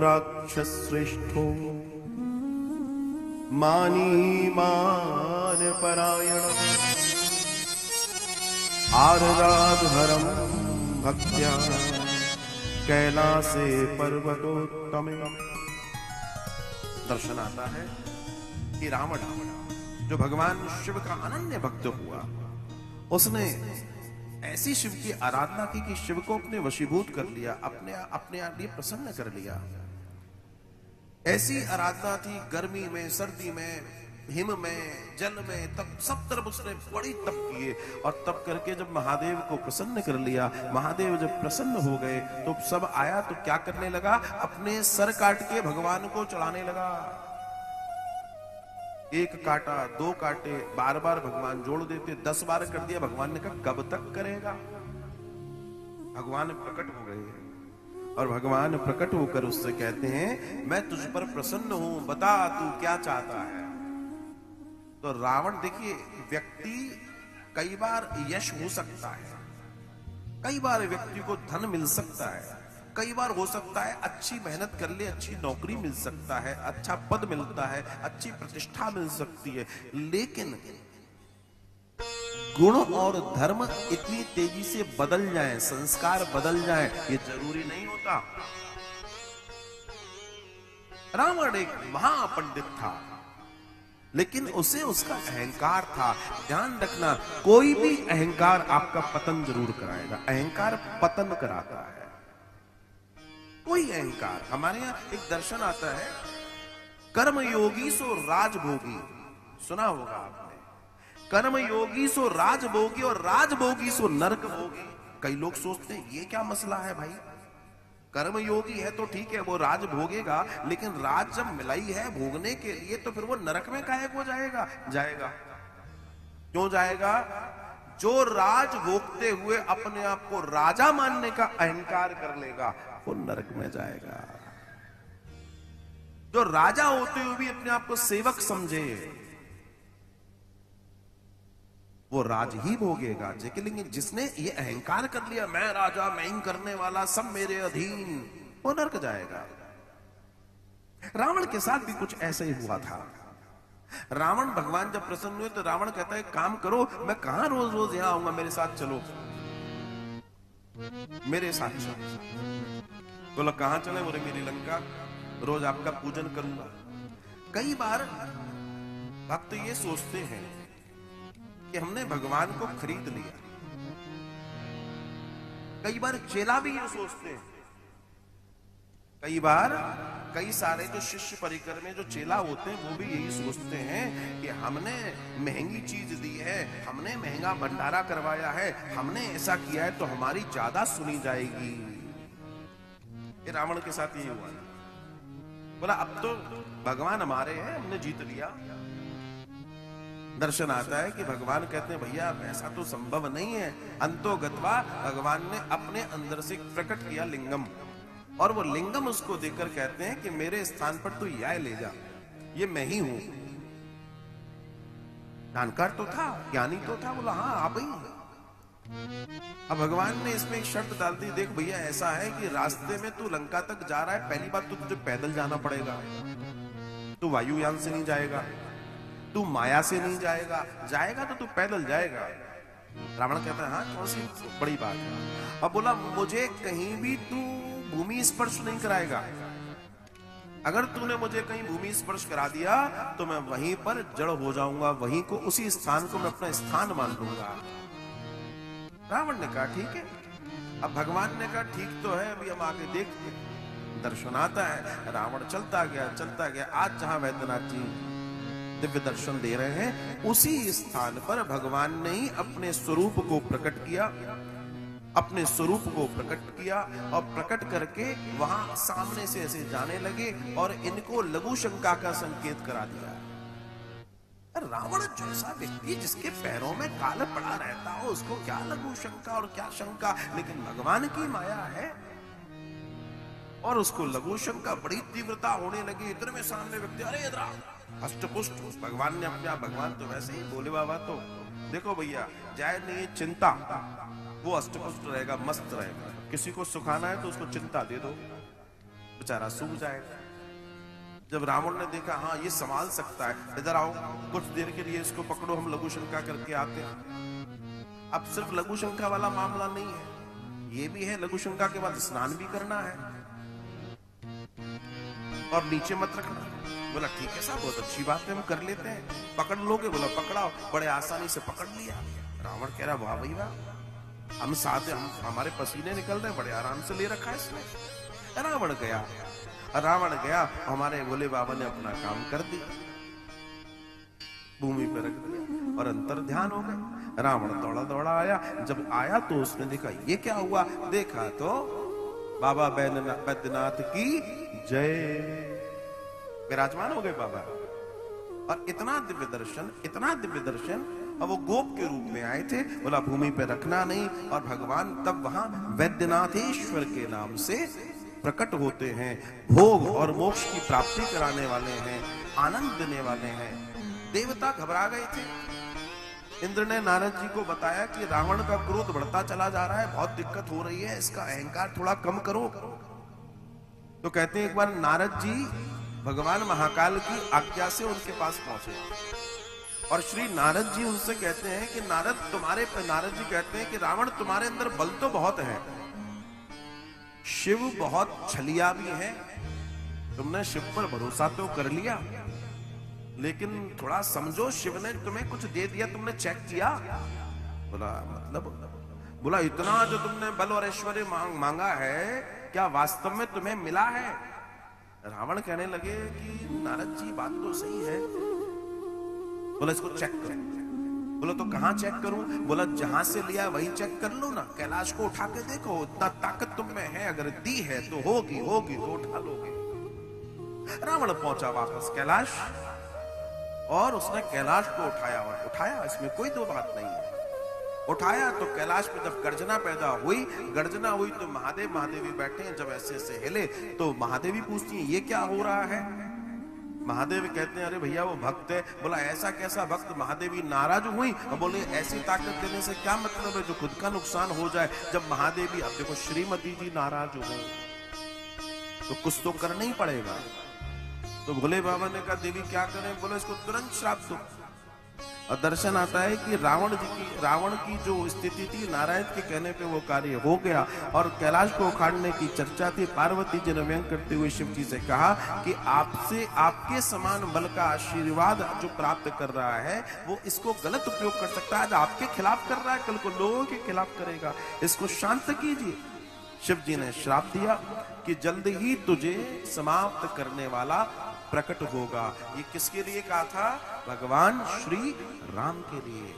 राक्षस श्रेष्ठो मानी मान परायण आर्राधहरम भक्त्या कैलासे पर्वतोत्तमे। दर्शन आता है कि रावण जो भगवान शिव का अनन्य भक्त हुआ, उसने ऐसी शिव की आराधना की कि शिव को अपने वशीभूत कर लिया, अपने लिए प्रसन्न कर लिया। ऐसी आराधना थी, गर्मी में, सर्दी में, हिम में, जल में, तब सब तरफ उसने बड़ी तप किए। और तप करके जब महादेव को प्रसन्न कर लिया, महादेव जब प्रसन्न हो गए तो सब आया तो क्या करने लगा, अपने सर काट के भगवान को चढ़ाने लगा। एक काटा, दो काटे, बार बार भगवान जोड़ देते, 10 बार कर दिया। भगवान ने कहा कब तक करेगा। भगवान प्रकट हो गए और भगवान प्रकट होकर उससे कहते हैं मैं तुझ पर प्रसन्न हूं, बता तू क्या चाहता है। तो रावण, देखिए, व्यक्ति कई बार यश हो सकता है, कई बार व्यक्ति को धन मिल सकता है, कई बार हो सकता है अच्छी मेहनत कर ले, अच्छी नौकरी मिल सकता है, अच्छा पद मिलता है, अच्छी प्रतिष्ठा मिल सकती है, लेकिन गुण और धर्म इतनी तेजी से बदल जाए, संस्कार बदल जाए, ये जरूरी नहीं होता। रावण एक महापंडित था, लेकिन उसे उसका अहंकार था। ध्यान रखना, कोई भी अहंकार आपका पतन जरूर कराएगा। अहंकार पतन कराता है। कोई अहंकार, हमारे यहां एक दर्शन आता है, कर्म योगी सो राजभोगी, सुना होगा आपने। कर्म योगी सो राजभोगी और राजभोगी सो नरक भोगी। कई लोग सोचते हैं ये क्या मसला है भाई, कर्म योगी है तो ठीक है, वो राज भोगेगा, लेकिन राज जब मिलाई है भोगने के लिए तो फिर वो नरक में काहे को जाएगा। क्यों जाएगा? जो राज भोगते हुए अपने आप को राजा मानने का अहंकार कर लेगा वो नरक में जाएगा। जो राजा होते हुए भी अपने आप को सेवक समझे वो राज ही भोगेगा। लेकिन जिसने ये अहंकार कर लिया, मैं राजा, मैं ही करने वाला, सब मेरे अधीन, वो नरक जाएगा। रावण के साथ भी कुछ ऐसे ही हुआ था। रावण, भगवान जब प्रसन्न हुए तो रावण कहता है काम करो, मैं कहां रोज रोज यहां आऊंगा, मेरे साथ चलो, मेरे साथ चलो। बोला कहां चले? बोले मेरी लंका, रोज आपका पूजन करूंगा। कई बार भक्त ये सोचते हैं कि हमने भगवान को खरीद लिया। कई बार चेला भी ये सोचते हैं, कई बार कई सारे जो शिष्य परिकर में जो चेला होते हैं वो भी यही सोचते हैं कि हमने महंगी चीज दी है, हमने महंगा भंडारा करवाया है, हमने ऐसा किया है तो हमारी ज्यादा सुनी जाएगी। ये रावण के साथ ये हुआ। बोला अब तो भगवान हमारे हैं, हमने जीत लिया। दर्शन आता है कि भगवान कहते हैं भैया ऐसा तो संभव नहीं है। अंतो गत्वा, भगवान ने अपने अंदर से प्रकट किया लिंगम, और वो लिंगम उसको देकर कहते हैं कि मेरे स्थान पर तू यह ले जा, ये मैं ही हूं। जानकार तो था, ज्ञानी तो था, बोला हाँ आप ही। अब भगवान ने इसमें एक शर्त डाल दी, देख भैया ऐसा है कि रास्ते में तू लंका तक जा रहा है, पहली बात तो तुझे पैदल जाना पड़ेगा, तू वायुयान से नहीं जाएगा, तू माया से नहीं जाएगा, जाएगा तो तू पैदल जाएगा। रावण कहता है हाँ कौन सी बड़ी बात है। अब बोला मुझे कहीं भी तू भूमि स्पर्श नहीं कराएगा, अगर तूने मुझे कहीं भूमि स्पर्श करा दिया तो मैं वहीं पर जड़ हो जाऊंगा, वहीं को, उसी स्थान को मैं अपना स्थान मान लूंगा। रावण ने कहा ठीक है। अब भगवान ने कहा ठीक तो है, अभी हम आगे देखते हैं। दर्शन आता है, रावण चलता गया। आज जहां वैद्यनाथ जी दिव्य दर्शन दे रहे हैं, उसी स्थान पर भगवान ने ही अपने स्वरूप को प्रकट किया, और प्रकट करके वहां सामने से ऐसे जाने लगे और इनको लघु शंका का संकेत करा दिया। रावण जैसा व्यक्ति जिसके पैरों में काल पड़ा रहता हो, उसको क्या लघु शंका और क्या शंका, लेकिन भगवान की माया है और उसको लघु शंका बड़ी तीव्रता होने लगी। इतने में सामने व्यक्ति, अरे इधर अष्टपुष्ट, भगवान ने अपने आप, भगवान तो वैसे ही बोले बाबा, तो देखो भैया जाए नहीं चिंता, वो अष्टपुष्ट रहेगा, मस्त रहेगा। किसी को सुखाना है तो उसको चिंता दे दो, बेचारा सूख जाएगा। जब रावण ने देखा हाँ ये संभाल सकता है, इधर आओ कुछ देर के लिए इसको पकड़ो, हम लघु शंका करके आते हैं। अब सिर्फ लघु शंका वाला मामला नहीं है, ये भी है लघु शंका के बाद स्नान भी करना है और नीचे मत रखना। बोला ठीक है साहब, बहुत अच्छी बात है, हम कर लेते हैं। पकड़ लोगे? बोला पकड़ाओ। बड़े आसानी से पकड़ लिया। रावण कह रहा वाह भाई वाह, हम साथ हम हमारे पसीने निकल रहे, बड़े आराम से ले रखा है इसने। रावण गया, हमारे भोले बाबा ने अपना काम कर दिया, भूमि पर रख दिया और अंतर ध्यान हो गए। रावण दौड़ा दौड़ा आया, जब आया तो उसने देखा ये क्या हुआ, देखा तो बाबा बैद्यनाथ की जय विराजमान हो गए बाबा। और इतना दिव्य दर्शन, अब वो गोप के रूप में आए थे। बोला भूमि पे रखना नहीं, और भगवान तब वहां वैद्यनाथेश्वर के नाम से प्रकट होते हैं। भोग और मोक्ष की प्राप्ति कराने वाले हैं, आनंद देने वाले हैं। देवता घबरा गए थे। इंद्र ने नारद जी को बताया कि रावण का क्रोध बढ़ता चला जा रहा है, बहुत दिक्कत हो रही है, इसका अहंकार थोड़ा कम करो। तो कहते हैं एक बार नारद जी भगवान महाकाल की आज्ञा से उनके पास पहुंचे और श्री नारद जी उनसे कहते हैं कि नारद जी कहते हैं कि रावण तुम्हारे अंदर बल तो बहुत है, शिव बहुत छलिया भी है, तुमने शिव पर भरोसा तो कर लिया, लेकिन थोड़ा समझो शिव ने तुम्हें कुछ दे दिया, तुमने चेक किया? बोला मतलब? बोला इतना जो तुमने बल और ऐश्वर्य मांगा है, क्या वास्तव में तुम्हें मिला है? रावण कहने लगे कि नारद जी बात तो सही है। बोला इसको चेक करो। बोला तो कहां चेक करूं? बोला जहां से लिया वही चेक कर लो ना, कैलाश को उठा के देखो, इतना ताकत तुम में है, अगर दी है तो होगी तो उठा लोगे। रावण पहुंचा वापस कैलाश और उसने कैलाश को उठाया, इसमें कोई दो बात नहीं है। उठाया तो कैलाश पे जब गर्जना पैदा हुई तो महादेवी बैठे हैं, जब ऐसे ऐसे हिले तो महादेवी पूछती हैं ये क्या हो रहा है? महादेवी कहते हैं अरे भैया वो भक्त है। बोला ऐसा कैसा भक्त? महादेवी नाराज हुई और बोले ऐसी ताकत देने से क्या मतलब है जो खुद का नुकसान हो जाए। जब महादेवी, अब देखो श्रीमती जी नाराज हो तो कुछ तो करना ही पड़ेगा। तो भोले बाबा ने कहा देवी क्या करें? बोले इसको तुरंत श्राप दो। और दर्शन आता है कि रावण की जो स्थिति थी, नारायण के कहने पे वो कार्य हो गया और कैलाश को उखाड़ने की चर्चा थी। पार्वती जी ने व्यंग करते हुए शिव जी से कहा कि आपसे आपके समान बल का आशीर्वाद जो प्राप्त कर रहा है वो इसको गलत उपयोग कर सकता है। आज आपके खिलाफ कर रहा है, कल को लोगों के खिलाफ करेगा, इसको शांत कीजिए। शिव जी ने श्राप दिया कि जल्द ही तुझे समाप्त करने वाला प्रकट होगा। ये किसके लिए कहा था? भगवान श्री राम के लिए।